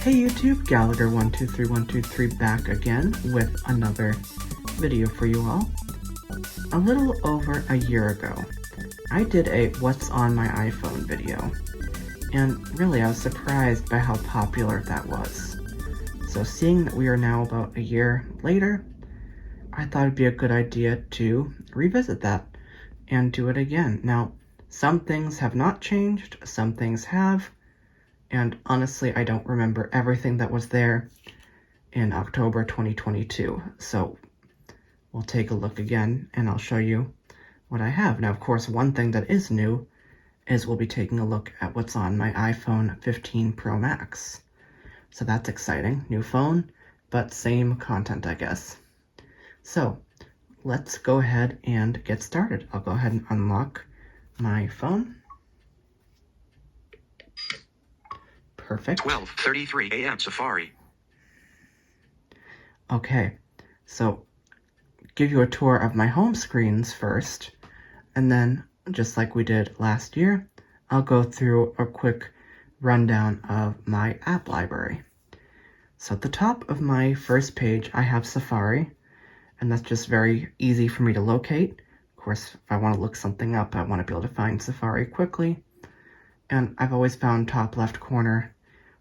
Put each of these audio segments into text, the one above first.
Hey YouTube, Gallagher123123 back again with another video for you all. A little over a year ago, I did a What's on my iPhone video, and really I was surprised by how popular that was. So seeing that we are now about a year later, I thought it'd be a good idea to revisit that and do it again. Now, some things have not changed, some things have, and honestly, I don't remember everything that was there in October 2022. So we'll take a look again and I'll show you what I have. Now, of course, one thing that is new is we'll be taking a look at what's on my iPhone 15 Pro Max. So that's exciting. New phone, but same content, I guess. So let's go ahead and get started. I'll go ahead and unlock my phone. Perfect. 12:33 a.m. Safari. Okay, so give you a tour of my home screens first, and then, just like we did last year, I'll go through a quick rundown of my app library. So at the top of my first page, I have Safari, and that's just very easy for me to locate. Of course, if I want to look something up, I want to be able to find Safari quickly. And I've always found top left corner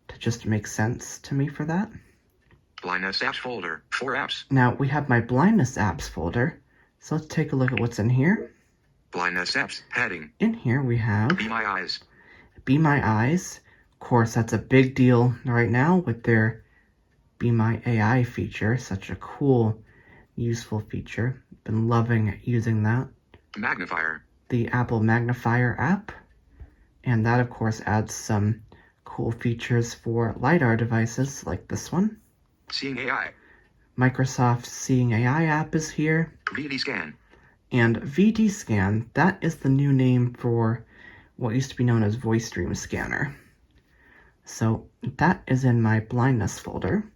to just make sense to me for that. Blindness apps folder, 4 apps. Now we have my blindness apps folder. So let's take a look at what's in here. Blindness apps, heading. In here we have Be My Eyes. Be My Eyes. Of course, that's a big deal right now with their Be My AI feature. Such a cool, useful feature. Been loving using that. Magnifier. The Apple Magnifier app. And that, of course, adds some cool features for LiDAR devices like this one. Seeing AI. Microsoft's Seeing AI app is here. VD Scan. And VD Scan, that is the new name for what used to be known as Voice Dream Scanner. So that is in my blindness folder.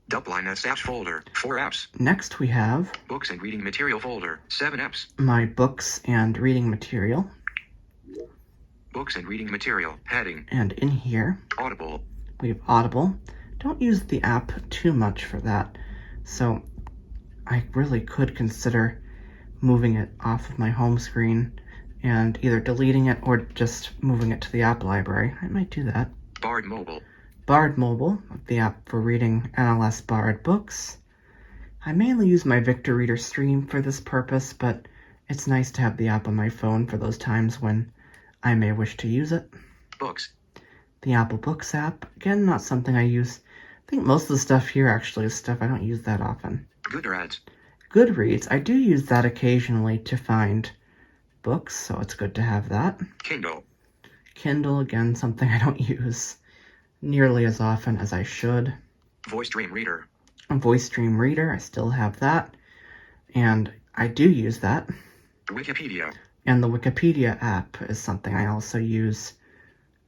The Blindness apps folder, 4 apps. Next we have Books and reading material folder, 7 apps. my books and reading material. Books and reading material, heading. And in here, Audible. we have Audible. Don't use the app too much for that. So I really could consider moving it off of my home screen and either deleting it or just moving it to the app library. I might do that. Bard Mobile. Bard Mobile, the app for reading NLS Bard books. I mainly use my Victor Reader Stream for this purpose, but it's nice to have the app on my phone for those times when I may wish to use it. Books. The Apple Books app, again, not something I use. I think most of the stuff here actually is stuff I don't use that often. Goodreads. Goodreads, I do use that occasionally to find books, so it's good to have that. Kindle. Kindle, again, something I don't use nearly as often as I should. Voice Dream Reader. A Voice Dream Reader, I still have that, and I do use that. Wikipedia. And the Wikipedia app is something I also use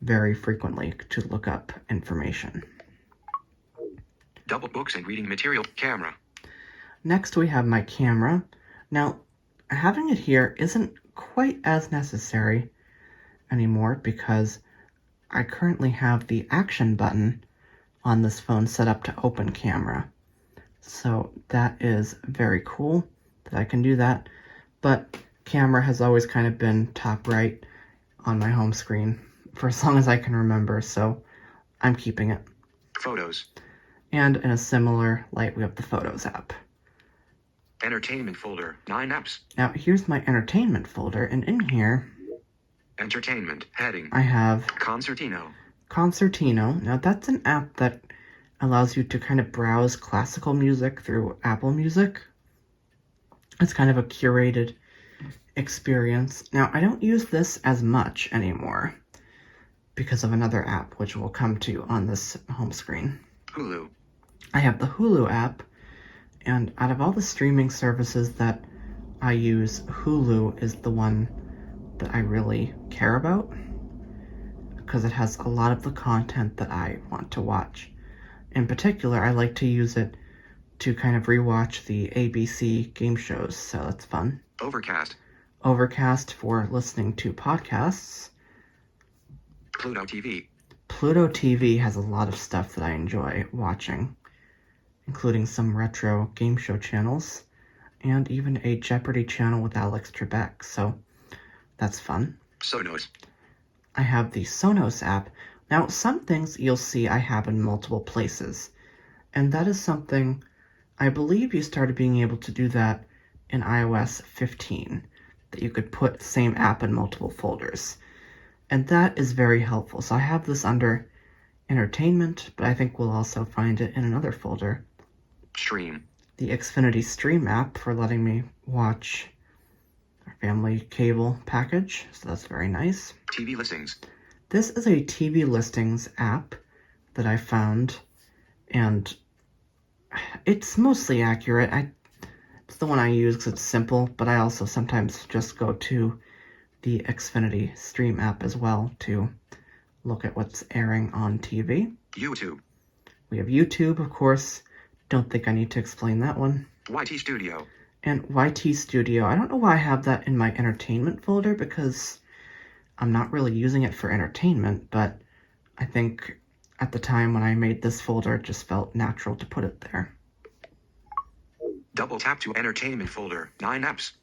very frequently to look up information. Double books and reading material, camera. Next we have my camera. Now, having it here isn't quite as necessary anymore because I currently have the action button on this phone set up to open camera. So that is very cool that I can do that. But camera has always kind of been top right on my home screen for as long as I can remember, so I'm keeping it. Photos. And in a similar light, we have the Photos app. Entertainment folder, 9 apps. Now, here's my entertainment folder, and in here, Entertainment, heading. I have Concertino. Concertino. Now, that's an app that allows you to kind of browse classical music through Apple Music. It's kind of a curated experience. Now, I don't use this as much anymore because of another app, which we'll come to on this home screen. Hulu. I have the Hulu app, and out of all the streaming services that I use, Hulu is the one that I really care about because it has a lot of the content that I want to watch. In particular, I like to use it to kind of rewatch the ABC game shows, so that's fun. Overcast. Overcast for listening to podcasts. Pluto TV. Pluto TV has a lot of stuff that I enjoy watching, including some retro game show channels, and even a Jeopardy channel with Alex Trebek, so that's fun. Sonos. I have the Sonos app. Now, some things you'll see I have in multiple places, and that is something I believe you started being able to do that in iOS 15, that you could put the same app in multiple folders. And that is very helpful. So I have this under Entertainment, but I think we'll also find it in another folder. Stream. The Xfinity Stream app for letting me watch our family cable package, so that's very nice. TV listings. This is a TV listings app that I found, and it's mostly accurate. It's the one I use because it's simple, but I also sometimes just go to the Xfinity Stream app as well to look at what's airing on TV. YouTube. We have YouTube, of course. Don't think I need to explain that one. YT Studio. And YT Studio, I don't know why I have that in my entertainment folder because I'm not really using it for entertainment, but I think at the time when I made this folder, it just felt natural to put it there. Double tap to entertainment folder, 9 apps.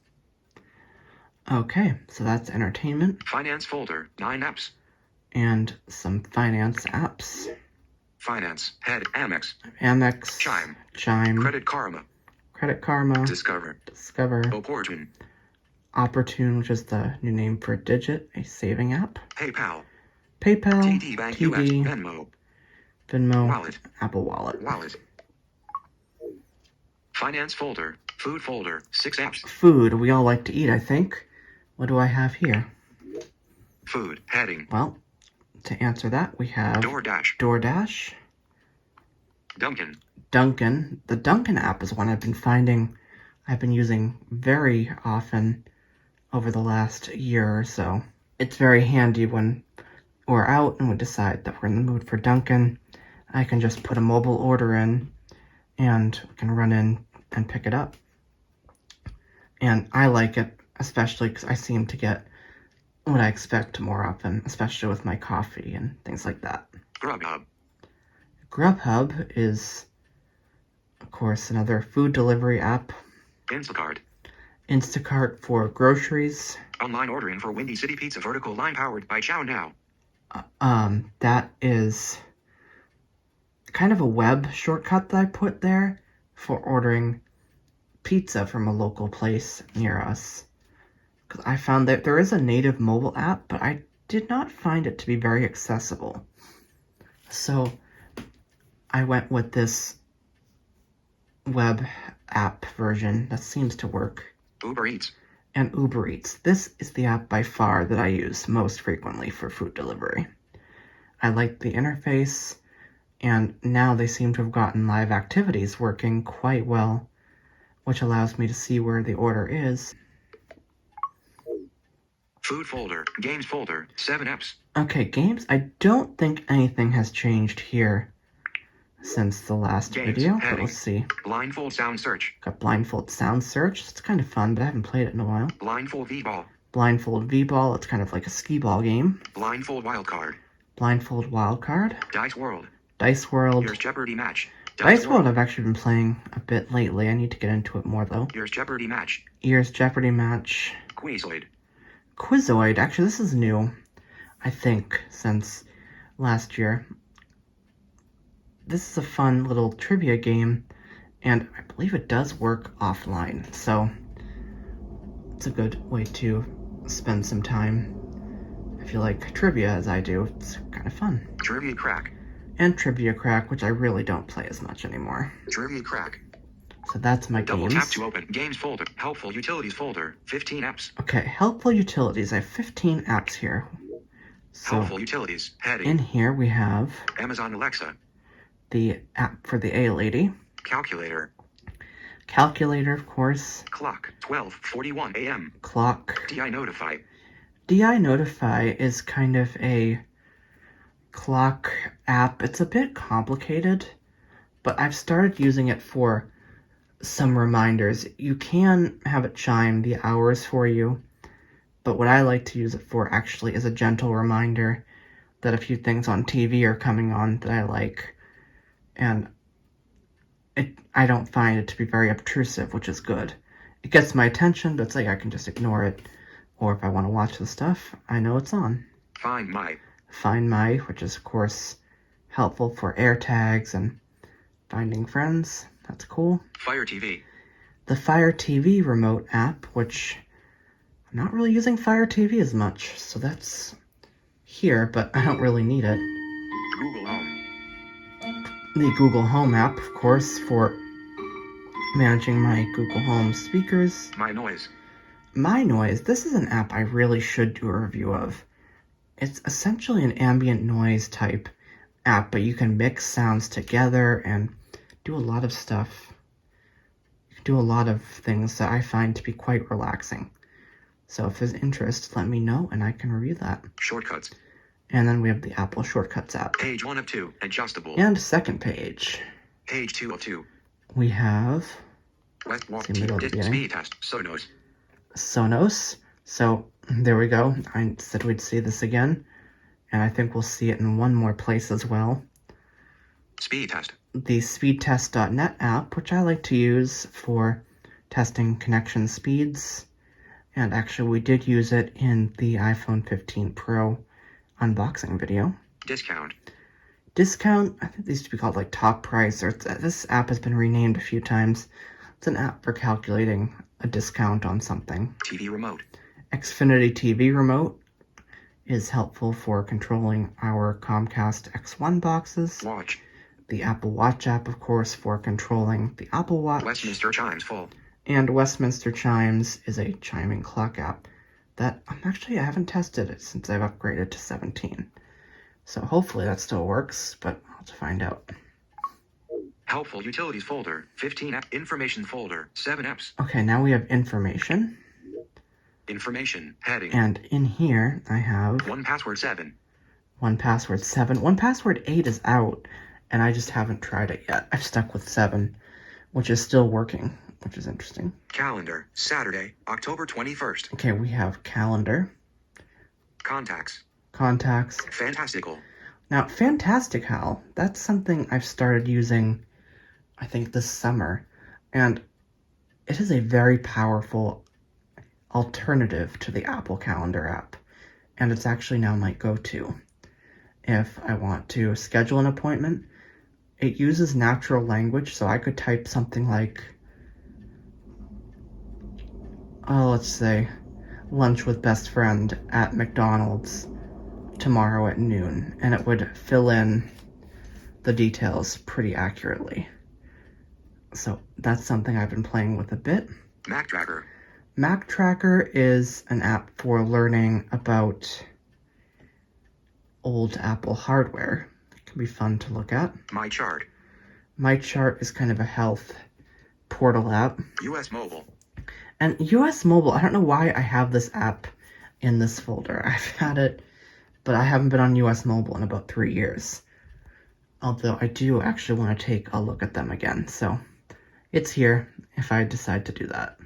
Okay, so that's entertainment. Finance folder, 9 apps. And some finance apps. Finance, head, Amex. Amex. Chime. Credit Karma. Discover. Opportune, which is the new name for Digit, a saving app. PayPal. TD Bank TD, US, Venmo, Wallet. Apple Wallet. Finance folder, food folder, 6 apps. Food, we all like to eat, I think. What do I have here? Food, heading. Well, to answer that, we have DoorDash. Dunkin'. The Dunkin' app is one I've been using very often over the last year or so. It's very handy when we're out and we decide that we're in the mood for Dunkin'. I can just put a mobile order in and we can run in and pick it up. And I like it, especially because I seem to get what I expect more often, especially with my coffee and things like that. Grubhub is, of course, another food delivery app. Instacart for groceries. Online ordering for Windy City Pizza vertical line powered by Chow Now. That is kind of a web shortcut that I put there for ordering pizza from a local place near us. Because I found that there is a native mobile app, but I did not find it to be very accessible. So I went with this web app version that seems to work. Uber Eats. And Uber Eats. This is the app by far that I use most frequently for food delivery. I like the interface, and now they seem to have gotten live activities working quite well, which allows me to see where the order is. Food folder, games folder, 7 apps. Okay, games. I don't think anything has changed here since the last video, but let's see. Blindfold sound search. Got Blindfold sound search. It's kind of fun, but I haven't played it in a while. Blindfold V-ball. Blindfold V-ball. It's kind of like a skee-ball game. Blindfold wildcard. Blindfold wildcard. Dice World. Dice World. Here's Jeopardy match. Dice World I've actually been playing a bit lately. I need to get into it more, though. Here's Jeopardy match. Quizoid. Actually, this is new, I think, since last year. This is a fun little trivia game, and I believe it does work offline, so it's a good way to spend some time. If you like trivia, as I do, it's kind of fun. Trivia Crack. And Trivia Crack, which I really don't play as much anymore. Trivia Crack. So that's my Double games. tap to open. Games folder. Helpful utilities folder. 15 apps. Okay, helpful utilities. I have 15 apps here. So helpful utilities. Heading. In here we have Amazon Alexa. The app for the A-Lady. Calculator, of course. Clock. 12:41 a.m. Clock. DI Notify. DI Notify is kind of a clock app. It's a bit complicated, but I've started using it for some reminders. You can have it chime the hours for you, but what I like to use it for actually is a gentle reminder that a few things on TV are coming on that I like, and I don't find it to be very obtrusive, which is good. It gets my attention, but it's like I can just ignore it, or if I want to watch the stuff, I know it's on. Find My. Find My, which is of course helpful for air tags and finding friends. That's cool. Fire TV. The Fire TV remote app, which I'm not really using Fire TV as much, so that's here, but I don't really need it. Google Home. The Google Home app, of course, for managing my Google Home speakers. My Noise. My Noise, this is an app I really should do a review of. It's essentially an ambient noise type app, but you can mix sounds together and do a lot of stuff. You can do a lot of things that I find to be quite relaxing. So if there's interest, let me know and I can review that. Shortcuts. And then we have the Apple Shortcuts app. Page 1 of 2. Adjustable. And second page. Page 2 of 2. We have West Walk See, middle of the beginning. Speed Test. Sonos. Sonos. So there we go. I said we'd see this again. And I think we'll see it in one more place as well. Speed Test. The speedtest.net app, which I like to use for testing connection speeds. And actually we did use it in the iPhone 15 Pro unboxing video. Discount. Discount, I think these used to be called like Top Price, or this app has been renamed a few times. It's an app for calculating a discount on something. TV Remote. Xfinity TV Remote is helpful for controlling our Comcast X1 boxes. Watch. The Apple Watch app, of course, for controlling the Apple Watch. Westminster Chimes Full. And Westminster Chimes is a chiming clock app that I haven't tested it since I've upgraded to 17. So hopefully that still works, but I'll have to find out. Helpful Utilities folder. 15 app. Information folder. 7 apps. Okay, now we have information. Information. Heading. And in here, I have 1Password 7. 1Password 7. 1Password 8 is out, and I just haven't tried it yet. I've stuck with 7, which is still working, which is interesting. Calendar. Saturday, October 21st. Okay, we have calendar. Contacts. Contacts. Fantastical. Now, Fantastical, that's something I've started using, I think, this summer. And it is a very powerful alternative to the Apple Calendar app. And it's actually now my go-to. If I want to schedule an appointment, it uses natural language, so I could type something like, let's say, lunch with best friend at McDonald's tomorrow at noon, and it would fill in the details pretty accurately. So that's something I've been playing with a bit. Mac Tracker. Mac Tracker is an app for learning about old Apple hardware. It can be fun to look at. My Chart. My Chart is kind of a health portal app. US Mobile. And US Mobile, I don't know why I have this app in this folder. I've had it, but I haven't been on US Mobile in about 3 years. Although I do actually want to take a look at them again, so it's here if I decide to do that.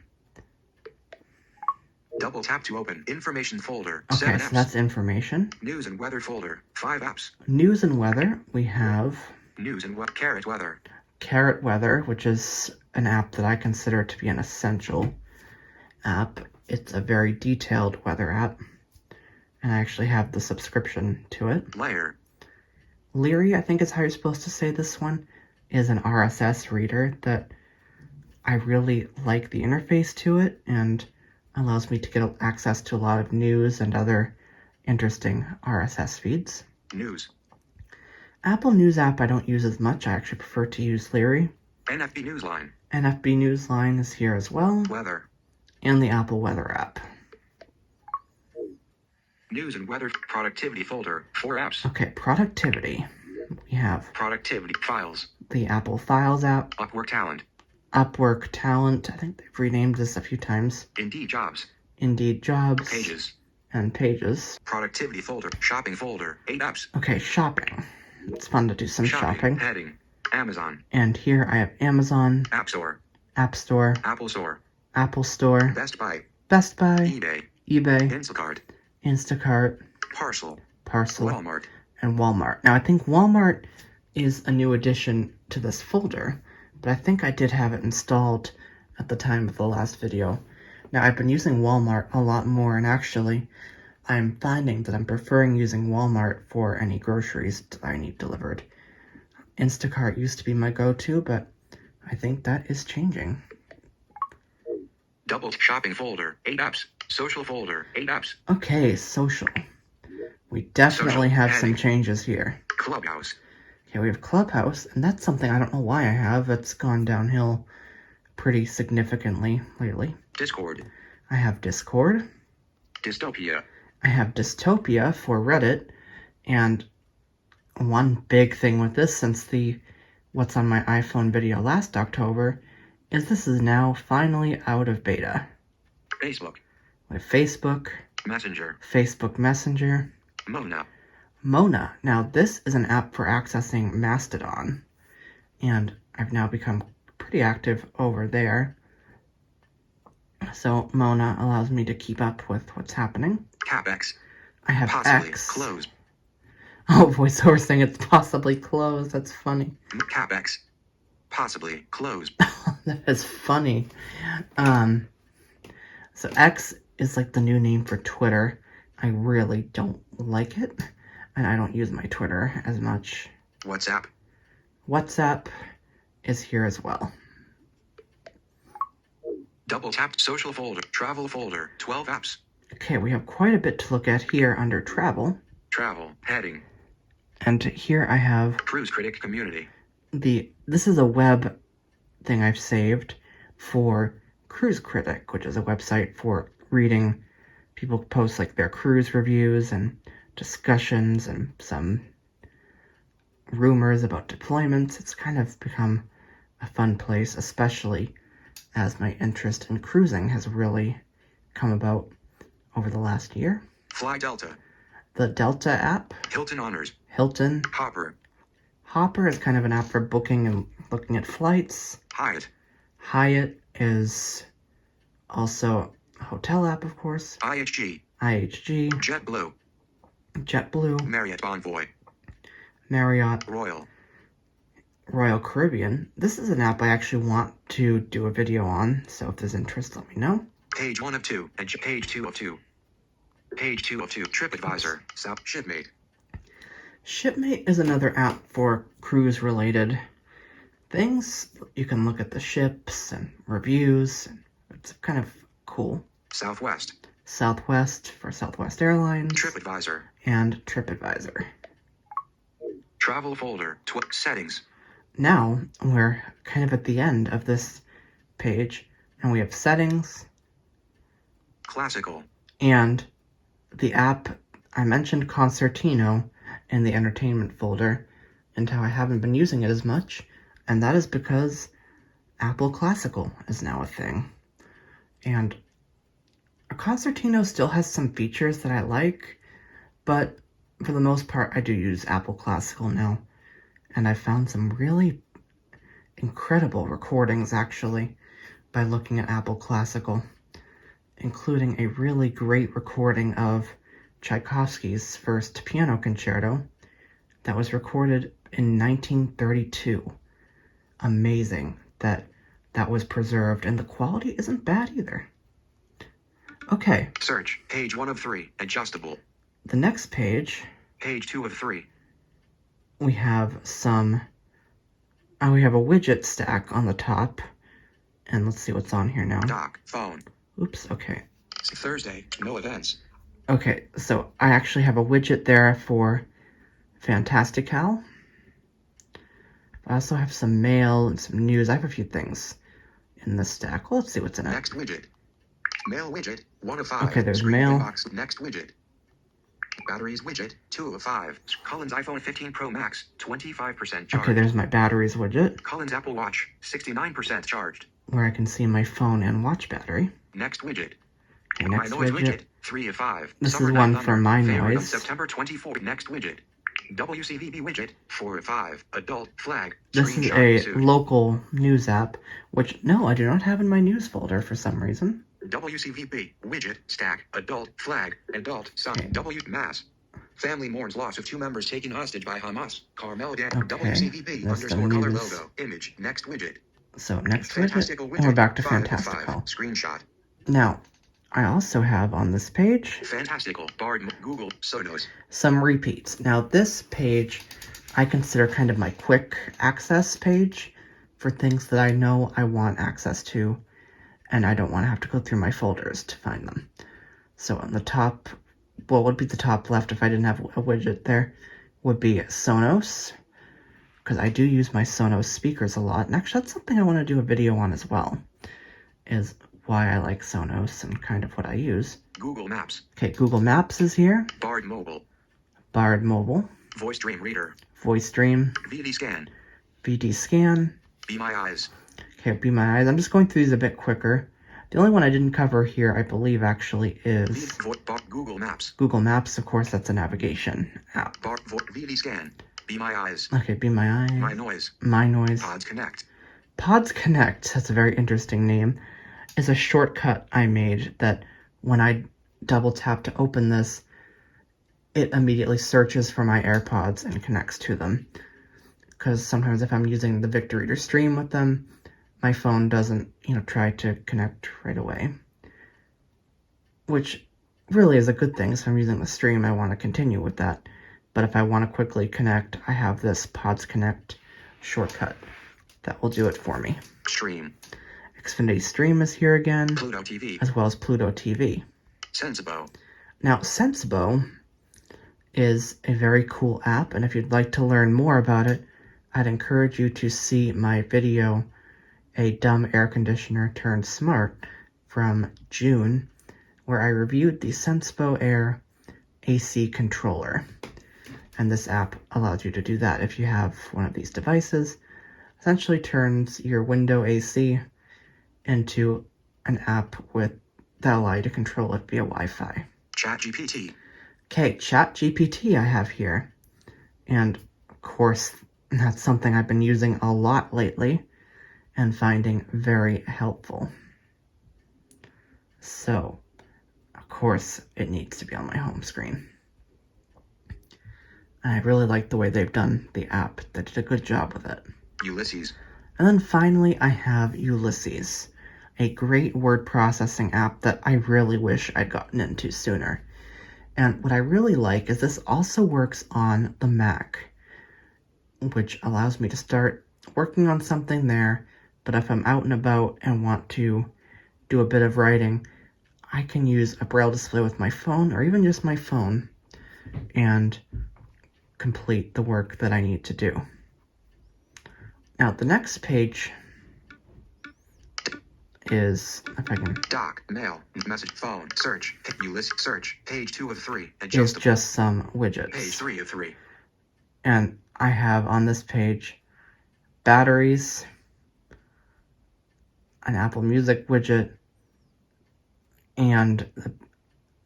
Double tap to open information folder. Okay, 7 so apps. that's information. News and weather folder. 5 apps. News and weather, we have News and Carrot Weather. Carrot Weather, which is an app that I consider to be an essential app. It's a very detailed weather app, and I actually have the subscription to it. Layer. Leary, I think is how you're supposed to say this one, is an RSS reader that I really like the interface to it, and allows me to get access to a lot of news and other interesting RSS feeds. News. Apple News app I don't use as much. I actually prefer to use Leary. NFB Newsline. NFB Newsline is here as well. Weather. And the Apple Weather app. News and weather productivity folder. 4 apps. Okay, productivity. We have Productivity files. the Apple Files app. Upwork Talent. Upwork Talent. I think they've renamed this a few times. Indeed Jobs. Indeed Jobs. Pages. And Pages. Productivity folder. Shopping folder. 8 apps. Okay, shopping. It's fun to do some shopping. Heading. Amazon. And here I have Amazon, App Store. App Store, Apple Store. Apple Store, Best Buy. Best Buy, eBay. eBay, Instacart. Instacart, Parcel. Parcel, Walmart. and Walmart. Now, I think Walmart is a new addition to this folder, but I think I did have it installed at the time of the last video. Now, I've been using Walmart a lot more, and actually, I'm finding that I'm preferring using Walmart for any groceries that I need delivered. Instacart used to be my go-to, but I think that is changing. Double shopping folder, 8 apps. Social folder, 8 apps. Okay, social. We definitely Social, have some heading. changes here. Clubhouse. Okay, we have Clubhouse, and that's something I don't know why I have. It's gone downhill pretty significantly lately. Discord. I have Discord. Dystopia. I have Dystopia for Reddit, and one big thing with this since the What's on My iPhone video last October is this is now finally out of beta. Facebook. We have Facebook, Messenger. Facebook Messenger, Mona. Mona. Now this is an app for accessing Mastodon, and I've now become pretty active over there. So Mona allows me to keep up with what's happening. CapEx. I have Possibly X. closed. Oh, voiceover saying it's possibly closed. That's funny. CapEx. Possibly closed. That is funny. So X is like the new name for Twitter. I really don't like it, and I don't use my Twitter as much. WhatsApp. WhatsApp is here as well. Double tap social folder, travel folder, 12 apps. Okay, we have quite a bit to look at here under travel. Travel, heading. And here I have Cruise Critic Community. this is a web thing I've saved for Cruise Critic, which is a website for reading people post like their cruise reviews and discussions and some rumors about deployments. It's kind of become a fun place, especially as my interest in cruising has really come about over the last year. Fly Delta. The Delta app. Hilton Honors. Hilton. Hopper. Hopper is kind of an app for booking and looking at flights. Hyatt. Hyatt is also a hotel app, of course. IHG. IHG. JetBlue. JetBlue. Marriott Bonvoy. Marriott. Royal Caribbean. This is an app I actually want to do a video on, so if there's interest, let me know. Page 1 of 2 and page 2 of 2. Page 2 of 2. TripAdvisor. South Shipmate. Shipmate is another app for cruise-related things. You can look at the ships and reviews. It's kind of cool. Southwest. Southwest for Southwest Airlines. TripAdvisor. And TripAdvisor. Travel folder. Settings. Now we're kind of at the end of this page, and we have settings. Classical. And the app, I mentioned Concertino in the entertainment folder, and how I haven't been using it as much, and that is because Apple Classical is now a thing. And Concertino still has some features that I like, but for the most part, I do use Apple Classical now, and I found some really incredible recordings, actually, by looking at Apple Classical, including a really great recording of Tchaikovsky's first piano concerto that was recorded in 1932. Amazing that that was preserved, and the quality isn't bad either. Okay. Search. Page 1 of 3. Adjustable. The next page. Page 2 of 3. We have some... we have a widget stack on the top. And let's see what's on here now. Dock. Phone. Oops, okay. Thursday. No events. Okay, so I actually have a widget there for Fantastical. I also have some mail and some news. I have a few things in this stack. Well, let's see what's in it. Next widget. Mail widget. 1 of 5. Okay, there's Screen mail. Inbox. Next widget. Batteries widget. 2 of 5. Collins iPhone 15 Pro Max. 25% charged. Okay, there's my batteries widget. Collins Apple Watch. 69% charged. Where I can see my phone and watch battery. Next widget. Okay, next My Noise widget. 3 of 5. This Summer is Night one Thunder. for My Favorite on Noise. September 24. Next widget. WCVB widget. 4 of 5. Adult flag. This is Screenshot a suit. local news app, which, no, I do not have in my news folder for some reason. WCVB widget. Stack. Adult flag. Adult sun. Okay. W mass. Family mourns loss of 2 members taken hostage by Hamas. Carmel Dan Okay, WCVP that's the _ color news. logo. Image. Next widget. So next widget, Fantastical and we're widget. back to 5 of 5. Fantastical. Screenshot. Now, I also have on this page Fantastical. Bard Google Sonos. some repeats. Now this page I consider kind of my quick access page for things that I know I want access to and I don't want to have to go through my folders to find them. So on the top, what would be the top left if I didn't have a widget there, would be Sonos, because I do use my Sonos speakers a lot, and actually that's something I want to do a video on as well, is why I like Sonos and kind of what I use. Google Maps. Okay, Google Maps is here. Bard Mobile. Bard Mobile. Voice Dream Reader. Voice Dream. VD Scan. VD Scan. Be My Eyes. Okay, Be My Eyes. I'm just going through these a bit quicker. The only one I didn't cover here, I believe, actually is Google Maps. Google Maps, of course, that's a navigation app. VD Scan. Be My Eyes. Okay, Be My Eyes. My Noise. My Noise. Pods Connect. Pods Connect, that's a very interesting name, is a shortcut I made that when I double tap to open this, it immediately searches for my AirPods and connects to them. Because sometimes if I'm using the Victor Reader Stream with them, my phone doesn't, try to connect right away. Which really is a good thing, so if I'm using the stream, I want to continue with that. But if I want to quickly connect, I have this Pods Connect shortcut that will do it for me. Stream. Xfinity Stream is here again, Pluto TV. as well as Pluto TV. Sensibo. Now, Sensibo is a very cool app, and if you'd like to learn more about it, I'd encourage you to see my video, A Dumb Air Conditioner Turned Smart, from June, where I reviewed the Sensibo Air AC controller. And this app allows you to do that if you have one of these devices. Essentially turns your window AC into an app that allows you to control it via Wi-Fi. ChatGPT. Okay, ChatGPT I have here. And of course, that's something I've been using a lot lately and finding very helpful. So, of course, it needs to be on my home screen. And I really like the way they've done the app. They did a good job with it. Ulysses. And then finally, I have Ulysses, a great word processing app that I really wish I'd gotten into sooner. And what I really like is this also works on the Mac, which allows me to start working on something there, but if I'm out and about and want to do a bit of writing, I can use a braille display with my phone, or even just my phone, and complete the work that I need to do. Now, the next page is, if I can... Doc, mail, message, phone, search, Ulysses, search, page 2 of 3. Is just some widgets. Page 3 of 3. And I have on this page batteries, an Apple Music widget, and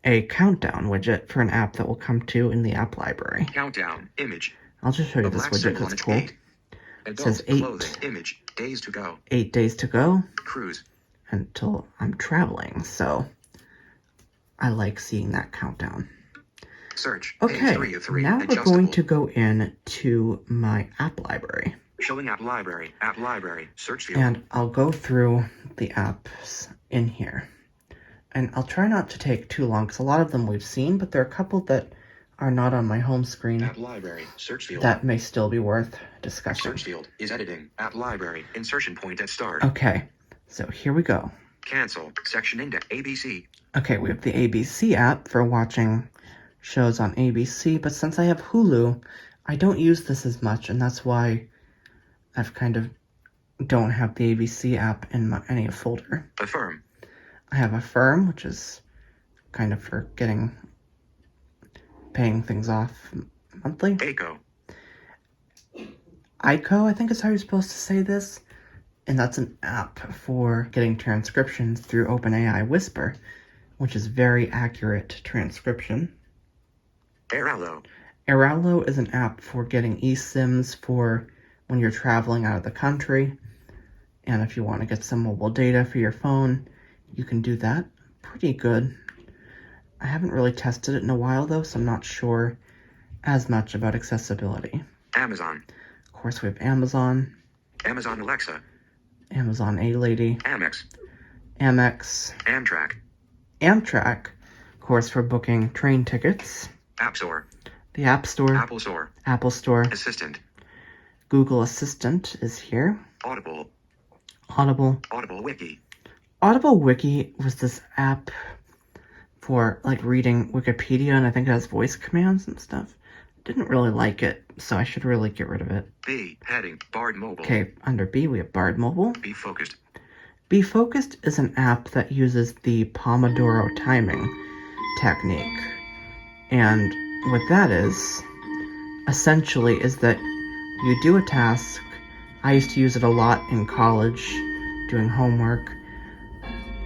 a countdown widget for an app that will come to in the app library. Countdown, image. I'll just show you this widget because it's cool. It says 8. Image, days to go. 8 days to go. Cruise. Until I'm traveling, so I like seeing that countdown. Search. Okay, page 3 of 3. Now we're going to go in to my app library. Showing app library, search field. And I'll go through the apps in here. And I'll try not to take too long, because a lot of them we've seen, but there are a couple that are not on my home screen. App library, search field. That may still be worth discussing. Search field is editing. App library, insertion point at start. Okay, so here we go. Cancel, section index, ABC. Okay, we have the ABC app for watching shows on ABC, but since I have Hulu, I don't use this as much, and that's why I've kind of don't have the ABC app in any folder. Affirm. I have Affirm, which is kind of for paying things off monthly. Echo. ICO, I think is how you're supposed to say this. And that's an app for getting transcriptions through OpenAI Whisper, which is very accurate transcription. Airallo. Airallo is an app for getting eSIMs for when you're traveling out of the country. And if you want to get some mobile data for your phone, you can do that. Pretty good. I haven't really tested it in a while though, so I'm not sure as much about accessibility. Amazon. Of course, we have Amazon, Amazon Alexa. Amazon A-Lady, Amex. Amex, Amtrak, of course, for booking train tickets, App Store. the App Store, Apple Store. Apple Store, Assistant. Google Assistant is here, Audible. Audible. Audible Wiki. Audible Wiki was this app for like reading Wikipedia, and I think it has voice commands and stuff. Didn't really like it, so I should really get rid of it. B. Heading. Bard Mobile. Okay, under B we have Bard Mobile. Be Focused. Be Focused is an app that uses the Pomodoro timing technique. And what that is, essentially, is that you do a task. I used to use it a lot in college, doing homework.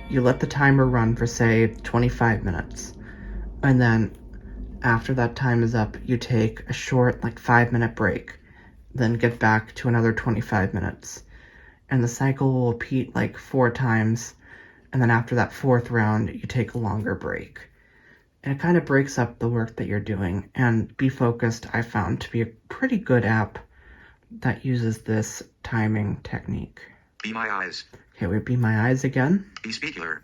You let the timer run for, say, 25 minutes. And then after that time is up, you take a short, like 5-minute break. Then get back to another 25 minutes. And the cycle will repeat like 4 times. And then after that 4th round, you take a longer break. And it kind of breaks up the work that you're doing. And Be Focused, I found to be a pretty good app that uses this timing technique. Be My Eyes. Okay, we Be My Eyes again. Be Specular.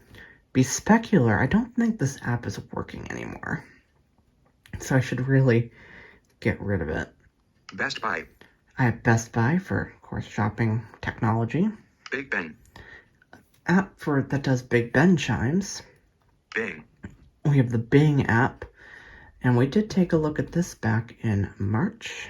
Be Specular. I don't think this app is working anymore. So I should really get rid of it. Best Buy. I have Best Buy for, of course, shopping technology. Big Ben. App that does Big Ben chimes. Bing. We have the Bing app. And we did take a look at this back in March.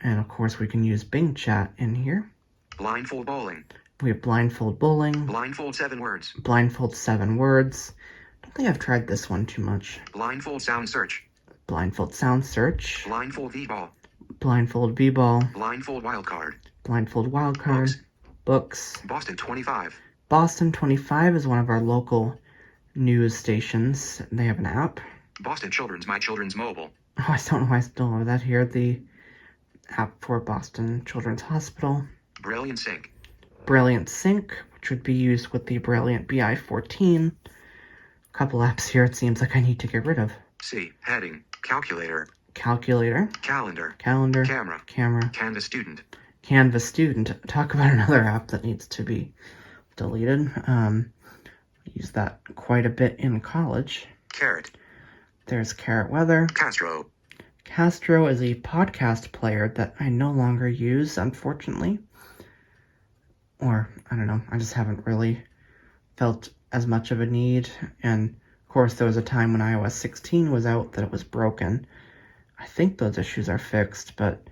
And of course we can use Bing Chat in here. Blindfold Bowling. We have Blindfold Bowling. Blindfold 7 Words. Blindfold 7 Words. I don't think I've tried this one too much. Blindfold Sound Search. Blindfold Sound Search. Blindfold V-Ball. Blindfold V-Ball. Blindfold Wildcard. Blindfold Wildcard. Books. Boston 25. Boston 25 is one of our local news stations. They have an app. Boston Children's My Children's Mobile. Oh, I don't know why I still have that here. The app for Boston Children's Hospital. Brilliant Sync. Brilliant Sync, which would be used with the Brilliant BI-14. A couple apps here it seems like I need to get rid of. C. Heading. Calculator. Calculator. Calendar. Calendar. Camera. Camera. Canvas Student. Canvas Student. Talk about another app that needs to be deleted. Use that quite a bit in college. Carrot. There's Carrot Weather. Castro. Castro is a podcast player that I no longer use, unfortunately. Or, I don't know, I just haven't really felt as much of a need. And, of course, there was a time when iOS 16 was out that it was broken. I think those issues are fixed, but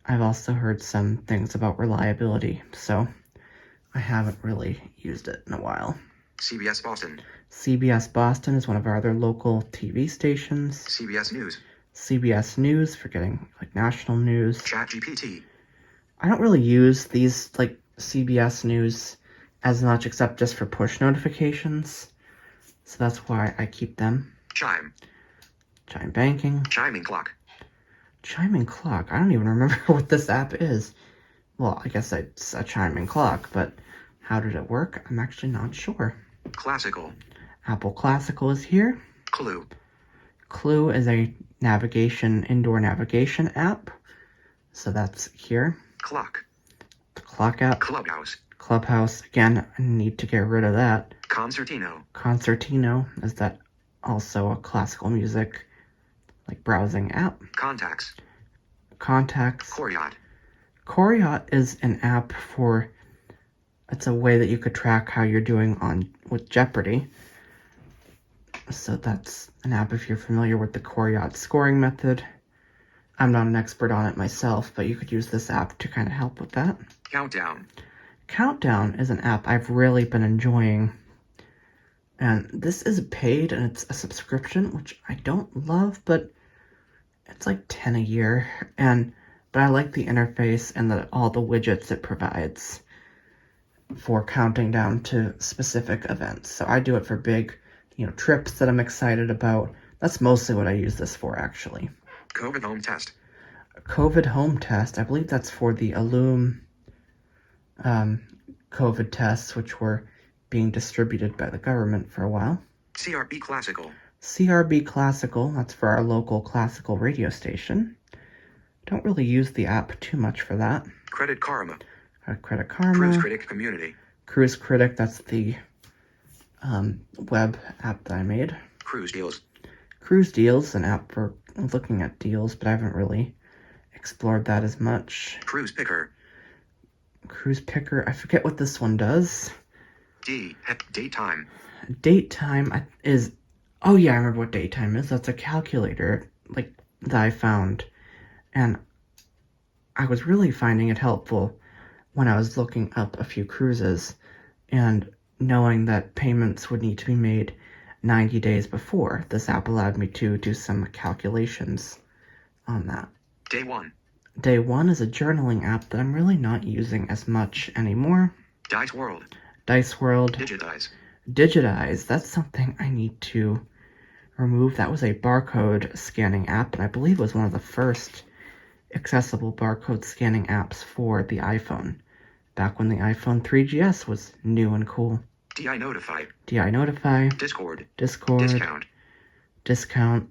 I've also heard some things about reliability, so I haven't really used it in a while. CBS Boston. CBS Boston is one of our other local TV stations. CBS News. CBS News for getting, like, national news. ChatGPT. I don't really use these, like, CBS News as much, except just for push notifications. So that's why I keep them. Chime. Chime Banking. Chiming Clock. Chiming Clock. I don't even remember what this app is. Well, I guess it's a chiming clock, but how did it work? I'm actually not sure. Classical. Apple Classical is here. Clue. Clue is a indoor navigation app. So that's here. Clock. The clock app. Clubhouse. Clubhouse. Again, I need to get rid of that. Concertino. Concertino. Is that also a classical music, like, browsing app? Contacts. Contacts. Coryot. Coryot is an app for, it's a way that you could track how you're doing with Jeopardy. So that's an app if you're familiar with the Coryot scoring method. I'm not an expert on it myself, but you could use this app to kind of help with that. Countdown. Countdown is an app I've really been enjoying. And this is paid and it's a subscription, which I don't love, but it's like $10 a year. But I like the interface and all the widgets it provides for counting down to specific events. So I do it for big, trips that I'm excited about. That's mostly what I use this for, actually. COVID home test. COVID home test. I believe that's for the Illum COVID tests, which were being distributed by the government for a while. CRP Classical. CRB Classical, that's for our local classical radio station. Don't really use the app too much for that. Credit Karma. Credit Karma. Cruise Critic Community. Cruise Critic, that's the web app that I made. Cruise Deals. Cruise Deals, an app for looking at deals, but I haven't really explored that as much. Cruise Picker. Cruise Picker, I forget what this one does. Date time. Date time is, oh yeah, I remember what date time is. That's a calculator, like, that I found. And I was really finding it helpful when I was looking up a few cruises and knowing that payments would need to be made 90 days before. This app allowed me to do some calculations on that. Day 1. Day 1 is a journaling app that I'm really not using as much anymore. Dice World. Dice World. Digitize. Digitize. That's something I need to remove. That was a barcode scanning app, and I believe it was one of the first accessible barcode scanning apps for the iPhone, back when the iPhone 3GS was new and cool. DI Notify. DI Notify. Discord. Discount. Discover.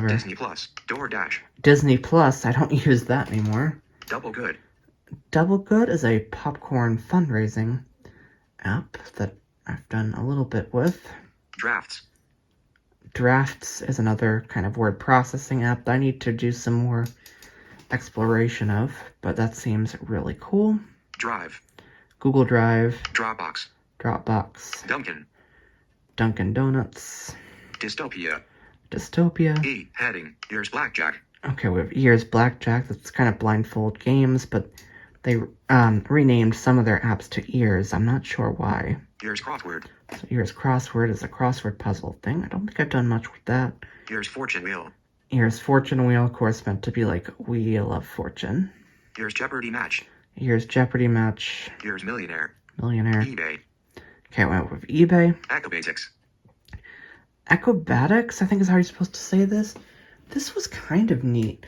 Disney Plus. DoorDash. Disney Plus, I don't use that anymore. Double Good. Double Good is a popcorn fundraising app that I've done a little bit with. Drafts. Drafts is another kind of word processing app that I need to do some more exploration of, but that seems really cool. Drive. Google Drive. Dropbox. Dunkin' Donuts. Dystopia. E. Heading. Here's Blackjack. Okay, we have Ears Blackjack. That's kind of blindfold games, but they renamed some of their apps to Ears. I'm not sure why. Ears Crossword. So Ears Crossword is a crossword puzzle thing. I don't think I've done much with that. Ears Fortune Wheel. Ears Fortune Wheel, of course, meant to be like Wheel of Fortune. Ears Jeopardy Match. Ears Jeopardy Match. Ears Millionaire. eBay. Okay, I went with eBay. Acrobatics. Acrobatics, I think is how you're supposed to say this. This was kind of neat.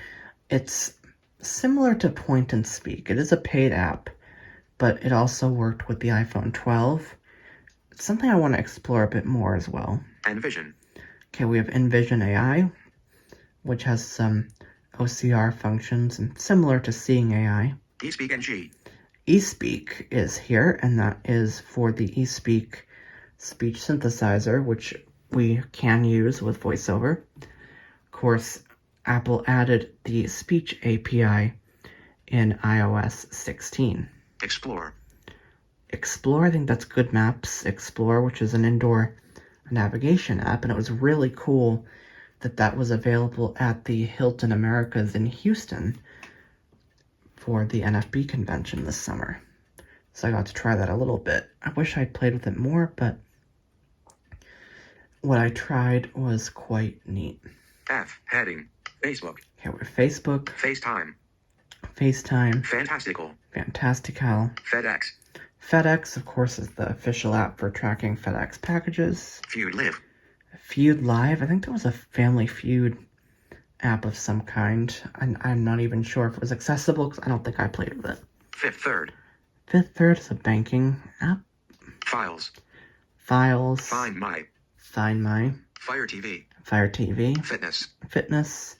It's similar to Point and Speak. It is a paid app, but it also worked with the iPhone 12. It's something I want to explore a bit more as well. Envision. Okay, we have Envision AI, which has some OCR functions and similar to Seeing AI. eSpeak NG. eSpeak is here, and that is for the eSpeak speech synthesizer, which we can use with VoiceOver. Of course, Apple added the speech API in iOS 16. Explore. Explore, I think that's Good Maps Explore, which is an indoor navigation app, and it was really cool that that was available at the Hilton Americas in Houston for the NFB convention this summer. So I got to try that a little bit. I wish I'd played with it more, but what I tried was quite neat. F. Heading. Facebook. Okay, we're Facebook. FaceTime. Fantastical. FedEx. FedEx, of course, is the official app for tracking FedEx packages. Feud Live. Feud Live, I think that was a Family Feud app of some kind. I'm not even sure if it was accessible because I don't think I played with it. Fifth Third. Fifth Third is a banking app. Files. Find My. Fire TV. Fitness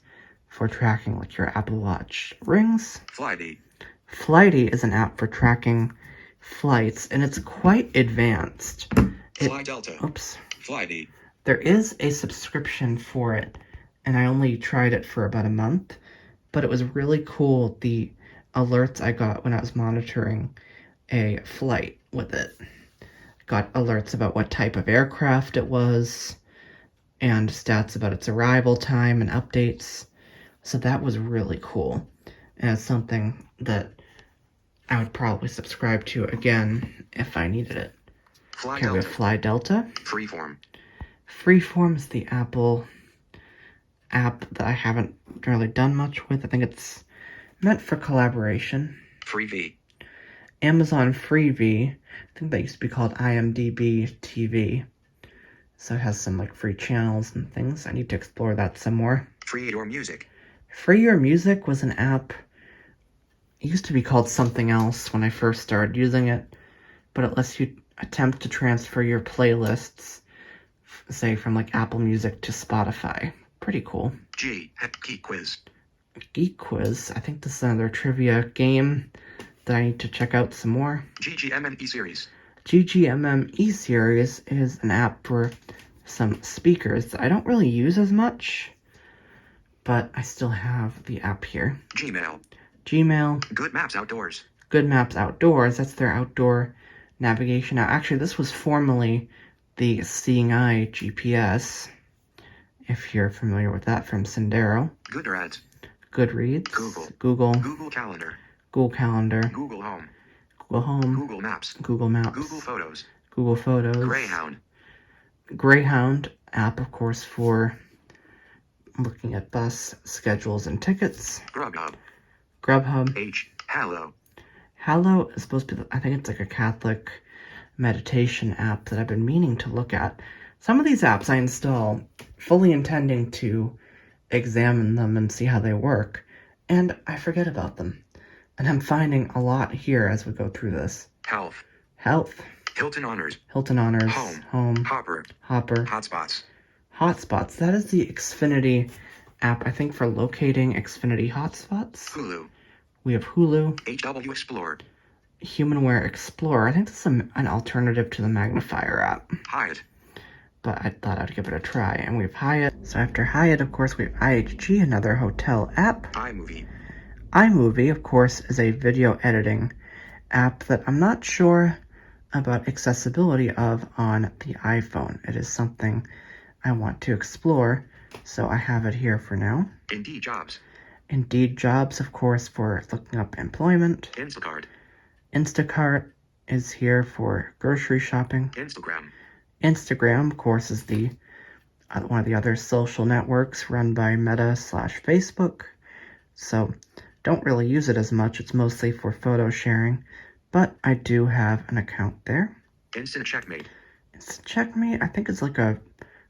for tracking like your Apple Watch rings. Flighty. Flighty is an app for tracking flights, and it's quite advanced. Fly Delta. Oops. Flighty. There is a subscription for it, and I only tried it for about a month, but it was really cool, the alerts I got when I was monitoring a flight with it. Got alerts about what type of aircraft it was, and stats about its arrival time and updates. So that was really cool, and it's something that I would probably subscribe to again if I needed it. Fly We have Fly Delta. Freeform. Freeform is the Apple app that I haven't really done much with. I think it's meant for collaboration. Freevee. Amazon Freevee. I think that used to be called IMDb TV. So it has some like free channels and things. I need to explore that some more. Free Your Music. Free Your Music was an app. It used to be called something else when I first started using it, but it lets you attempt to transfer your playlists say, from like Apple Music to Spotify. Pretty cool. Geek Quiz. Geek Quiz. I think this is another trivia game that I need to check out some more. GGMM E-Series. GGMM E-Series is an app for some speakers that I don't really use as much, but I still have the app here. Gmail. Good Maps Outdoors. Good Maps Outdoors. That's their outdoor navigation app. Actually, this was formerly the Seeing Eye GPS, if you're familiar with that from Sendero. Goodreads. Goodreads. Google Calendar. Google Home. Google Maps. Google Photos. Greyhound app, of course, for looking at bus schedules and tickets. Grubhub. Hallow is supposed to be, I think it's like a Catholic meditation app that I've been meaning to look at. Some of these apps I install fully intending to examine them and see how they work, and I forget about them. And I'm finding a lot here as we go through this. Health. Hilton Honors. Home. Hopper. Hotspots. That is the Xfinity app, I think, for locating Xfinity hotspots. Hulu. We have Hulu. HW Explorer. HumanWare Explorer. I think this is an alternative to the Magnifier app. Hyatt. But I thought I'd give it a try. And we have Hyatt. So after Hyatt, of course, we have IHG, another hotel app. iMovie, of course, is a video editing app that I'm not sure about accessibility of on the iPhone. It is something I want to explore, so I have it here for now. Indeed Jobs, of course, for looking up employment. Instacart is here for grocery shopping. Instagram, of course, is the one of the other social networks run by Meta/Facebook. So don't really use it as much. It's mostly for photo sharing, but I do have an account there. Instant Checkmate, I think it's like a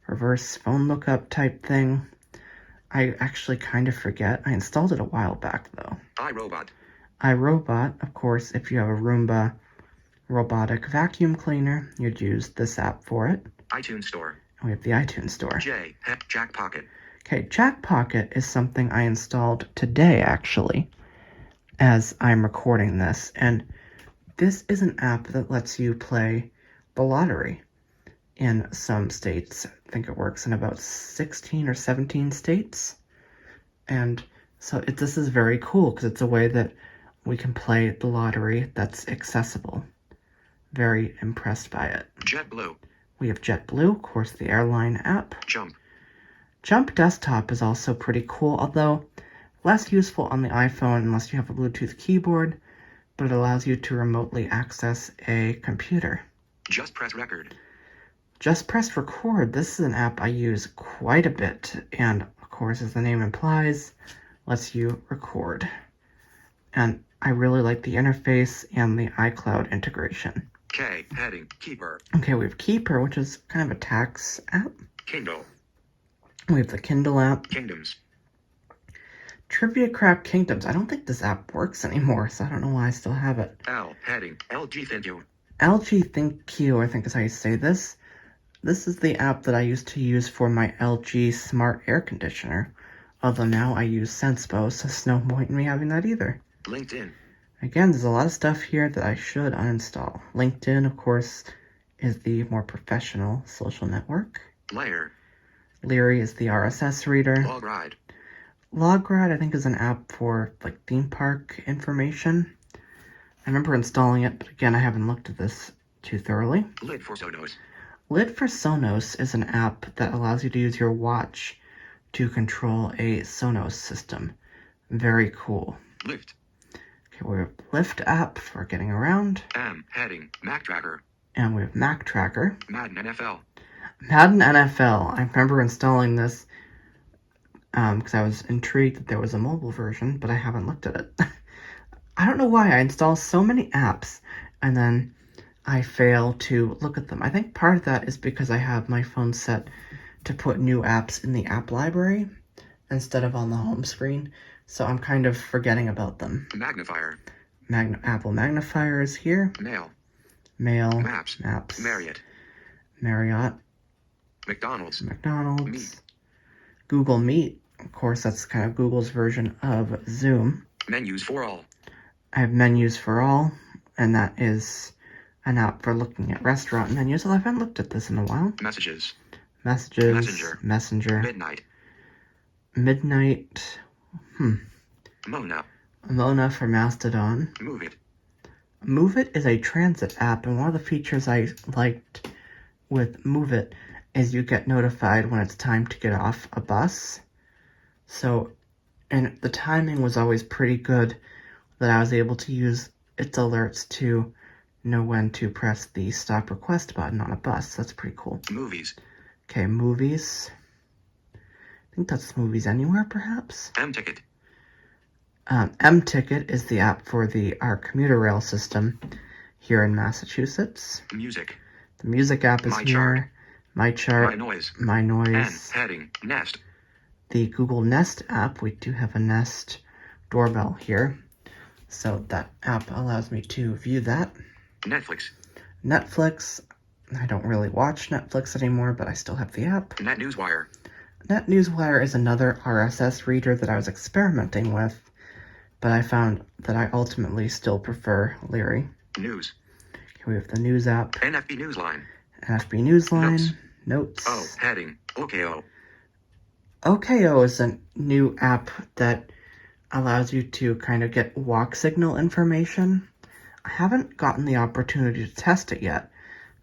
reverse phone lookup type thing. I actually kind of forget. I installed it a while back, though. iRobot, of course, if you have a Roomba robotic vacuum cleaner, you'd use this app for it. iTunes Store. And we have the iTunes Store. Jack Pocket. Okay, Jack Pocket is something I installed today, actually, as I'm recording this. And this is an app that lets you play the lottery in some states. I think it works in about 16 or 17 states. And so this is very cool because it's a way that we can play the lottery that's accessible. Very impressed by it. JetBlue. We have JetBlue, of course, the airline app. Jump Desktop is also pretty cool, although less useful on the iPhone unless you have a Bluetooth keyboard, but it allows you to remotely access a computer. Just Press Record. This is an app I use quite a bit, and of course, as the name implies, lets you record. And I really like the interface and the iCloud integration. Keeper. Okay, we have Keeper, which is kind of a tax app. Kindle. We have the Kindle app. Kingdoms. Trivia Crap Kingdoms. I don't think this app works anymore, so I don't know why I still have it. LG ThinQ. LG ThinQ, I think is how you say this. This is the app that I used to use for my LG smart air conditioner. Although now I use Senspo, so there's no point in me having that either. LinkedIn. Again, there's a lot of stuff here that I should uninstall. LinkedIn, of course, is the more professional social network. Leary is the RSS reader. Logride, I think, is an app for like theme park information. I remember installing it, but again, I haven't looked at this too thoroughly. Lid for Sonos. Lid for Sonos is an app that allows you to use your watch to control a Sonos system. Very cool. Lyft. Okay, we have Lyft app for getting around. Mac Tracker. And we have Mac Tracker. Madden NFL. I remember installing this because I was intrigued that there was a mobile version, but I haven't looked at it. I don't know why I install so many apps and then I fail to look at them. I think part of that is because I have my phone set to put new apps in the app library instead of on the home screen, so I'm kind of forgetting about them. Magnifier. Apple Magnifier is here. Mail. Maps. Marriott. McDonald's. McDonald's. Google Meet. Of course, that's kind of Google's version of Zoom. Menus for all. I have Menus for All, and that is an app for looking at restaurant menus. Well, I haven't looked at this in a while. Messages. Messenger. Midnight. Mona for Mastodon. Move It is a transit app, and one of the features I liked with Move It is you get notified when it's time to get off a bus. So, and the timing was always pretty good that I was able to use its alerts to know when to press the stop request button on a bus. That's pretty cool. Movies. Okay, movies. I think that's Movies Anywhere, perhaps? M-Ticket. M-Ticket is the app for our commuter rail system here in Massachusetts. Music. The music app is here. My Chart. My Noise. Heading. Nest. The Google Nest app, we do have a Nest doorbell here. So that app allows me to view that. Netflix. I don't really watch Netflix anymore, but I still have the app. NetNewsWire. NetNewsWire is another RSS reader that I was experimenting with, but I found that I ultimately still prefer Leary. News. Okay, we have the news app. NFB Newsline. NFB Newsline. Notes. Oh, heading. OKO. OKO is a new app that allows you to kind of get walk signal information. I haven't gotten the opportunity to test it yet,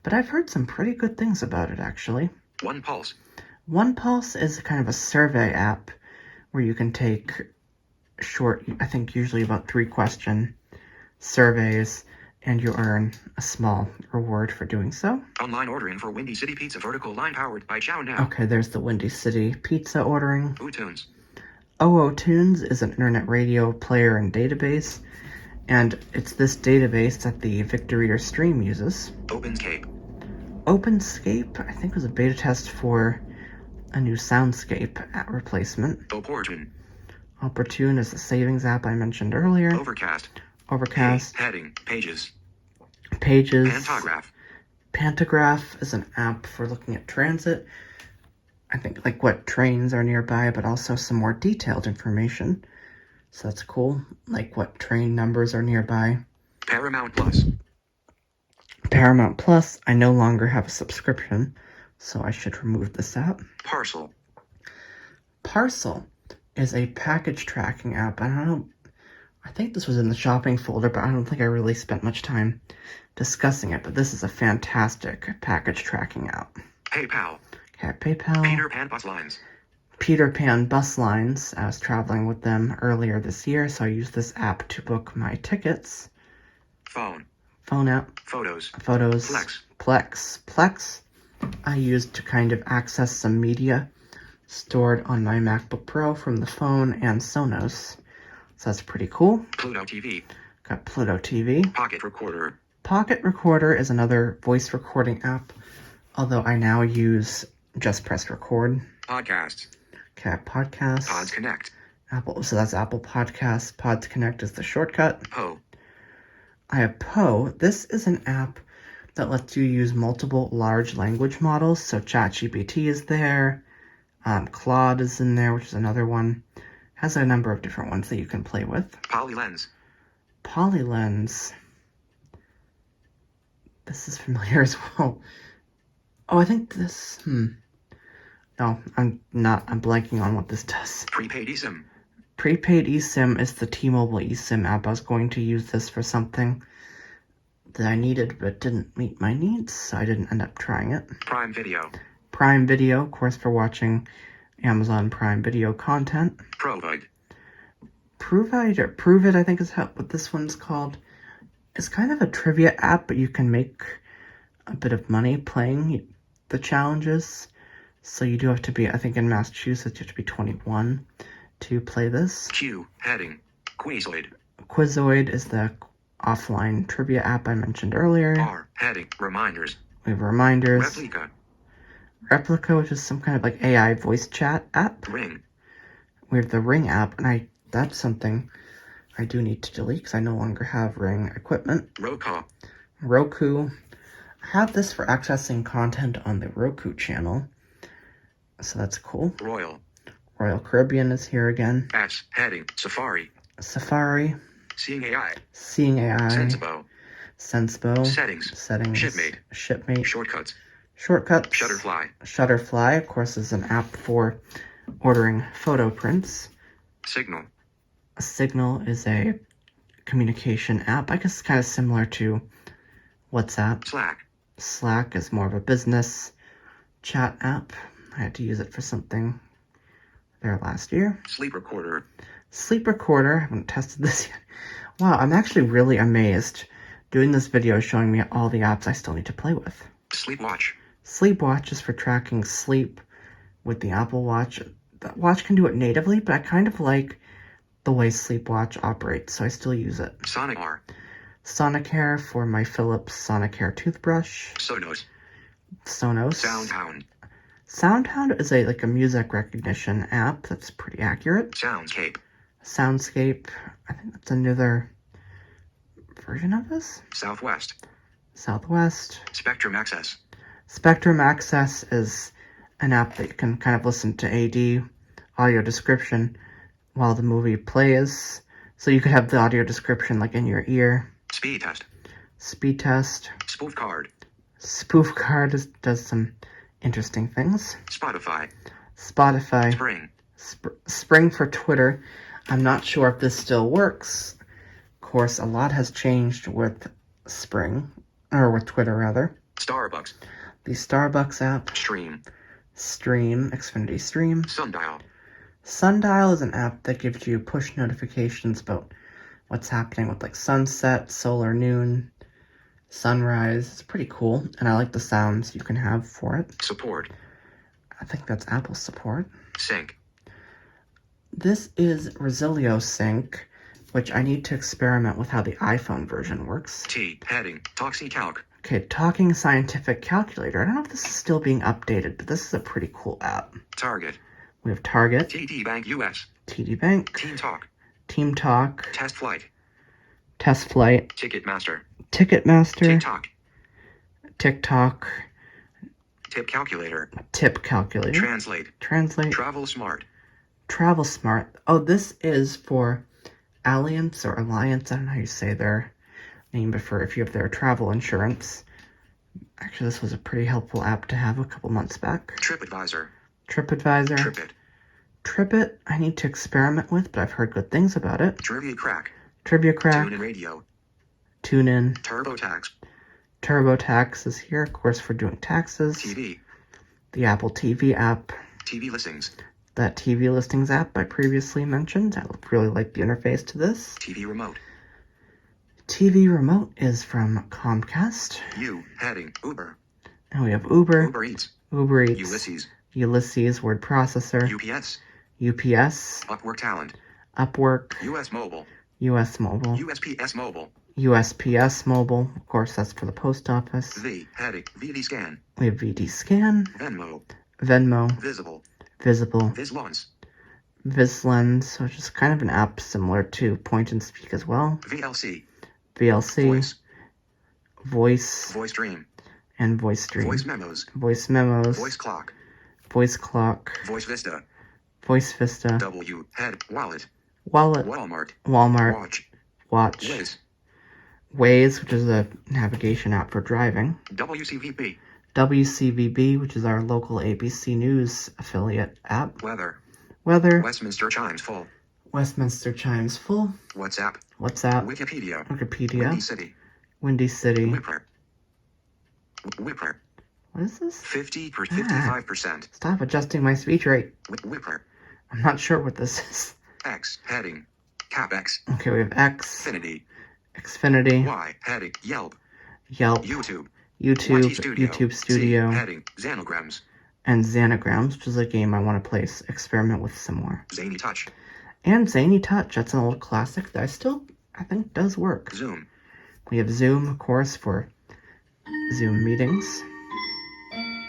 but I've heard some pretty good things about it, actually. OnePulse. OnePulse is kind of a survey app where you can take short, I think usually about 3-question surveys, and you earn a small reward for doing so. Online ordering for Windy City Pizza vertical line powered by Chow Now. Okay, there's the Windy City Pizza ordering. OOTunes. OOTunes is an internet radio player and database, and it's this database that the Victor Reader Stream uses. OpenScape, I think, was a beta test for a new Soundscape replacement. Opportune is the savings app I mentioned earlier. Overcast. Heading. Pages. Pantograph is an app for looking at transit. I think like what trains are nearby, but also some more detailed information. So that's cool. Like what train numbers are nearby. Paramount Plus, I no longer have a subscription, so I should remove this app. Parcel is a package tracking app. I think this was in the shopping folder, but I don't think I really spent much time discussing it, but this is a fantastic package tracking app. PayPal. Okay, PayPal. Peter Pan Bus Lines. I was traveling with them earlier this year, so I used this app to book my tickets. Phone app. Photos. Plex. I used to kind of access some media stored on my MacBook Pro from the phone and Sonos. So that's pretty cool. Pluto TV. Got Pluto TV. Pocket Recorder is another voice recording app, although I now use Just Press Record. Podcasts. Okay, Podcasts. Pods Connect. So that's Apple Podcasts. Pods Connect is the shortcut. Poe. I have Poe. This is an app that lets you use multiple large language models. So ChatGPT is there. Claude is in there, which is another one. Has a number of different ones that you can play with. Polylens. This is familiar as well. Oh, I think this... No, I'm blanking on what this does. Prepaid eSIM. Prepaid eSIM is the T-Mobile eSIM app. I was going to use this for something that I needed but didn't meet my needs, so I didn't end up trying it. Prime Video. Prime Video, of course, for watching Amazon Prime Video content. Prove It, I think is what this one's called. It's kind of a trivia app, but you can make a bit of money playing the challenges. So you do have to be, I think in Massachusetts, you have to be 21 to play this. Quizoid is the offline trivia app I mentioned earlier. Reminders. We have Reminders. Replica, which is some kind of like AI voice chat app. Ring. We have the Ring app, and that's something I do need to delete because I no longer have Ring equipment. Roku. I have this for accessing content on the Roku channel. So that's cool. Royal. Royal Caribbean is here again. S. Heading. Safari. Safari. Seeing AI. Seeing AI. Sensibo. Sensebo. Settings. Settings. Shipmate. Shipmate. Shortcuts. Shortcuts. Shutterfly. Shutterfly, of course, is an app for ordering photo prints. Signal. Signal is a communication app. I guess kind of similar to WhatsApp. Slack. Slack is more of a business chat app. I had to use it for something there last year. Sleep Recorder. Sleep Recorder. I haven't tested this yet. Wow, I'm actually really amazed. Doing this video is showing me all the apps I still need to play with. Sleep Watch. Sleep Watch is for tracking sleep with the Apple Watch. The watch can do it natively, but I kind of like the way Sleep Watch operates, so I still use it. Sonicare. Sonicare for my Philips Sonicare toothbrush. Sonos. Sonos. Soundhound. Soundhound is a music recognition app that's pretty accurate. Soundscape. Soundscape. I think that's another version of this. Southwest. Southwest. Spectrum Access. Spectrum Access is an app that you can kind of listen to AD, audio description, while the movie plays. So you could have the audio description like in your ear. Speed Test. Speed Test. Spoof Card. Spoof Card does some interesting things. Spotify. Spotify. Spring. Spring for Twitter. I'm not sure if this still works. Of course, a lot has changed with Spring, or with Twitter rather. Starbucks. The Starbucks app. Stream. Stream. Xfinity Stream. Sundial. Sundial is an app that gives you push notifications about what's happening with like sunset, solar noon, sunrise. It's pretty cool, and I like the sounds you can have for it. Support. I think that's Apple support. Sync. This is Resilio Sync, which I need to experiment with how the iPhone version works. T. Heading. ToxiCalc. Okay, Talking Scientific Calculator. I don't know if this is still being updated, but this is a pretty cool app. Target. We have Target. TD Bank US. TD Bank. Team Talk. Team Talk. Test Flight. Test Flight. Ticketmaster. Ticketmaster. TikTok. TikTok. Tip Calculator. Tip Calculator. Translate. Translate. Travel Smart. Travel Smart. Oh, this is for Alliance or Alliance. I don't know how you say their name, but for if you have their travel insurance. Actually, this was a pretty helpful app to have a couple months back. TripAdvisor. TripAdvisor. TripIt. TripIt, I need to experiment with, but I've heard good things about it. Trivia Crack. Trivia Crack. TuneIn Radio. TuneIn. TurboTax. TurboTax is here, of course, for doing taxes. TV. The Apple TV app. TV Listings. That TV listings app I previously mentioned. I really like the interface to this. TV Remote. TV Remote is from Comcast. U. Heading. Uber. And we have Uber. Uber Eats. Uber Eats. Ulysses. Ulysses word processor. UPS. UPS. Upwork Talent. Upwork. US Mobile. US Mobile. USPS Mobile. USPS Mobile. Of course, that's for the post office. V. Heading. VD Scan. We have VD Scan. Venmo. Venmo. Visible. Visible. VizLens. VizLens, which is kind of an app similar to Point and Speak as well. VLC. VLC. Voice. Voice. Voice Dream. And Voice Stream. Voice Memos. Voice Memos. Voice Clock. Voice Clock. Voice Vista. Voice Vista. W. Head. Wallet. Wallet. Walmart. Walmart. Watch. Watch. Waze. Waze, which is a navigation app for driving. WCVB. WCVB, which is our local ABC News affiliate app. Weather. Weather. Westminster Chimes Full. Westminster Chimes Full. WhatsApp. WhatsApp. Wikipedia. Wikipedia. Windy City. Windy City. Whipper. Whipper. What is this? 55%. Stop adjusting my speech rate. Whipper. I'm not sure what this is. X. Heading. CapEx. Okay, we have X. Xfinity. Xfinity. Y. Heading. Yelp. Yelp. YouTube. YouTube. YT Studio. YouTube Studio. Z. Heading. Xanograms. And Xanagrams, which is a game I want to play, experiment with some more. Zany Touch. And Zany Touch. That's an old classic that I think does work. Zoom. We have Zoom, of course, for Zoom meetings.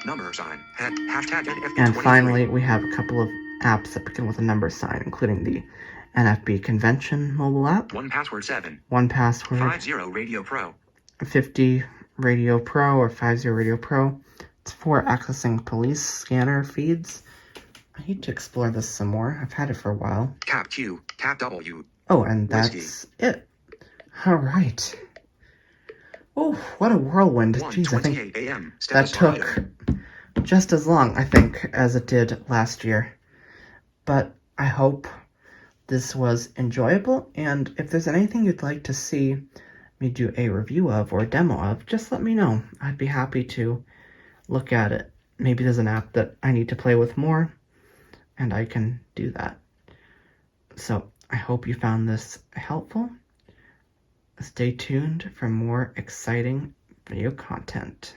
Number sign. Hashtag NFB23. And finally, we have a couple of apps that begin with a number sign, including the NFB Convention mobile app. 1Password 7. 1Password. 50 Radio Pro. 50 Radio Pro or 50 Radio Pro. It's for accessing police scanner feeds I need to explore this some more. I've had it for a while. Cap Q, Cap W. Oh, and that's Whiskey. it. All right. Oh, what a whirlwind. Jeez, I think 1:28 a.m. that Status took item. just as long, I think, as it did last year. But I hope this was enjoyable, and if there's anything you'd like to see me do a review of or a demo of, just let me know. I'd be happy to look at it. Maybe there's an app that I need to play with more, and I can do that. So I hope you found this helpful. Stay tuned for more exciting video content.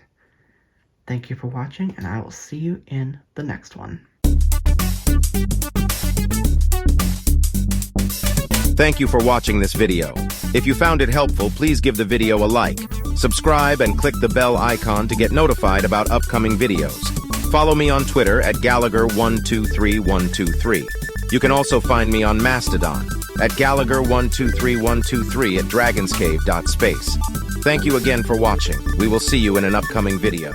Thank you for watching, and I will see you in the next one. Thank you for watching this video. If you found it helpful, please give the video a like, subscribe, and click the bell icon to get notified about upcoming videos. Follow me on Twitter at Gallagher123123. You can also find me on Mastodon at Gallagher123123 at dragonscave.space. Thank you again for watching. We will see you in an upcoming video.